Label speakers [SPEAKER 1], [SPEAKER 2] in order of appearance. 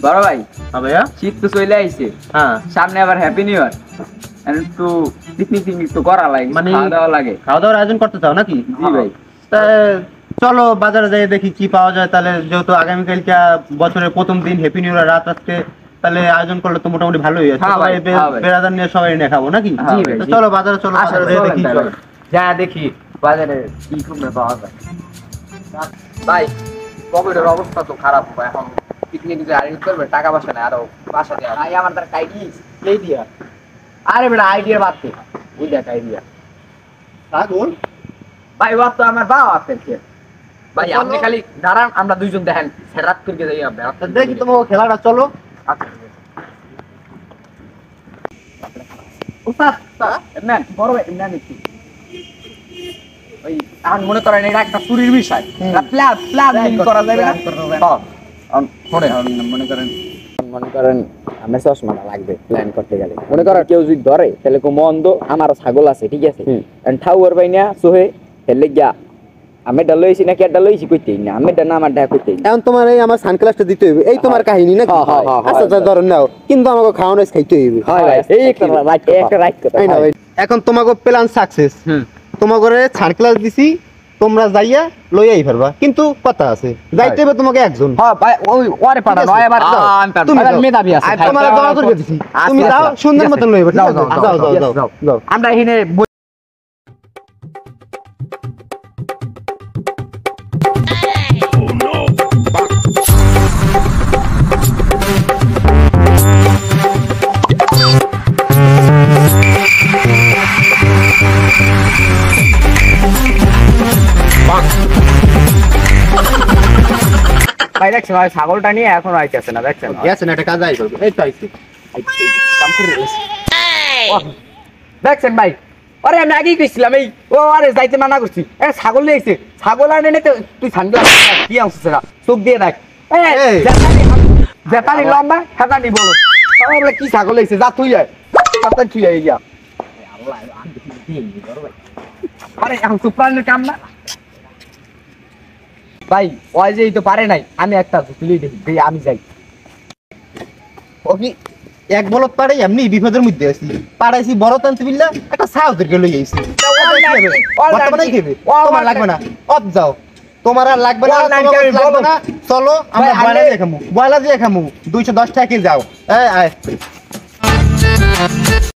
[SPEAKER 1] বড় ভাই
[SPEAKER 2] হ্যাঁ ভাইয়া
[SPEAKER 1] শীত তো চলে আইছে,
[SPEAKER 2] হ্যাঁ
[SPEAKER 1] সামনে আবার হ্যাপি নিউ ইয়ার, একটু পিকনিক তো করা লাগে,
[SPEAKER 2] মানে
[SPEAKER 1] খাওয়া দাওয়া লাগে।
[SPEAKER 2] খাওয়া দাওয়ার আয়োজন করতে চাও নাকি?
[SPEAKER 1] জি ভাই।
[SPEAKER 2] তা চলো বাজারে যাই দেখি কি পাওয়া যায়। তাহলে যেহেতু আগামীকালকে বছরের প্রথম দিন, হ্যাপি নিউ ইয়ার রাত, আজকে তাহলে আয়োজন করলে তো মোটামুটি ভালোই আছে।
[SPEAKER 1] হ্যাঁ ভাই, হ্যাঁ ভাই।
[SPEAKER 2] বেড়াদার নিয়ে সবাই নিয়ে খাবো নাকি?
[SPEAKER 1] জি ভাই,
[SPEAKER 2] তো
[SPEAKER 1] জি।
[SPEAKER 2] চলো বাজারে, চলো
[SPEAKER 1] আসেন,
[SPEAKER 2] বাজারে যাই
[SPEAKER 1] চলেন
[SPEAKER 2] দেখি।
[SPEAKER 1] তাহলে। যা দেখি বাজারে কি খুবলে পাওয়া যায়। ভাই কোভিডের অবস্থা তো খারাপ, এখন পিকনিক যে আয়োজন করবে টাকা পয়সা নেই, আরো বাসা দেওয়া ভাই আমার তার আইডি এই দিয়া। আরে বেটা আইডিয়া বাদ দে, ওই দেখ আইডিয়া
[SPEAKER 2] ছাগল
[SPEAKER 1] ভাই, ও তো আমার বাবা আছে কে ভাই, আপনি খালি দাঁড়ান, আমরা দুইজন দেখেন সেরাত করে যাই আমরা
[SPEAKER 2] দেখি তোমার খেলাটা, চলো।
[SPEAKER 1] আচ্ছা উস্তাদ না বড় ভাই না নিচ্ছি ওই এখন মনে করেন এটা একটা চুরির বিষয়, প্ল্যান করা যাবে না। মনে করেন আমার চশমাটা লাগবে প্ল্যান করতে গেলে, মনে করেন কেউ যদি ধরে তাহলে কো মন্দ, আমার ছাগল আছে ঠিক আছে, ঠাউর পাই না সোহে হেলে গিয়া আমি ডালইছি না কে ডালইছি কইতেই না, আমি ডানা আমার ঢাকা কইতেই
[SPEAKER 3] এখন তোমার এই আমার সানগ্লাসটা দিতে হইবে, এই তোমার কাহিনী নাকি? আচ্ছা তা ধরো নাও, কিন্তু আমাকে খাওয়ানো খাইতে হইবে।
[SPEAKER 1] হয় ভাই, এই একটা রাইট কথা।
[SPEAKER 3] তাই না ভাই? এখন তোমাকে প্ল্যান সাকসেস, তোমাকে সানগ্লাস দিছি, তোমরা যাইয়া লইয়াই পারবা, কিন্তু কথা আছে যাইতে হবে তোমাকে একজন।
[SPEAKER 1] হ্যাঁ ভাই, ওই ওরে পাঠানো এবার
[SPEAKER 3] তুমি
[SPEAKER 1] মেধাবী আছে
[SPEAKER 3] আর তোমার দোয়া করে দিছি, তুমি যাও সুন্দর মতন লইবা। যাও যাও যাও যাও যাও।
[SPEAKER 1] আমরা এখানে ভাই দেখছেন ভাই, ছাগলটা নিয়ে এখন আইতেছে না, দেখছেন
[SPEAKER 3] গেছে না, এটা কাজ আই করবে। এই তো আইছি।
[SPEAKER 1] দেখছেন ভাই, আরে আমি আগেই কইছিলাম এই ও আরে যাইতে মানা করছি, এ ছাগল নিয়ে আইছে, ছাগল আর নেই তুই সানগ্লাস কি আনছিস না, চোখ দিয়ে দেখ জেতানি লম্বা হেতানি বলো বলে কি ছাগল আইছে, যা তুই আয় তাড়াতাড়ি তুই আয় গিয়া। আরে এখন সুপ্রাণের কাম না ভাই, ওই যে তো পারে নাই, আমি একটা তুলি দেখি আমি যাই।
[SPEAKER 3] ও কি এক বলত পাড়ে এমনি বিপদের মধ্যে আছি, পাড়াইছি বড় তান্তিবিল্লা একটা সাউদেরকে লই আইছি। বর্তমানে কি হবে? তোমার লাগবে না, অত যাও, তোমার আর লাগবে না, তোমার লাগবে না। চলো আমরা বয়লা দিয়ে খামু, বয়লা দিয়ে খামু, 210 টাকা যাও। এই আয়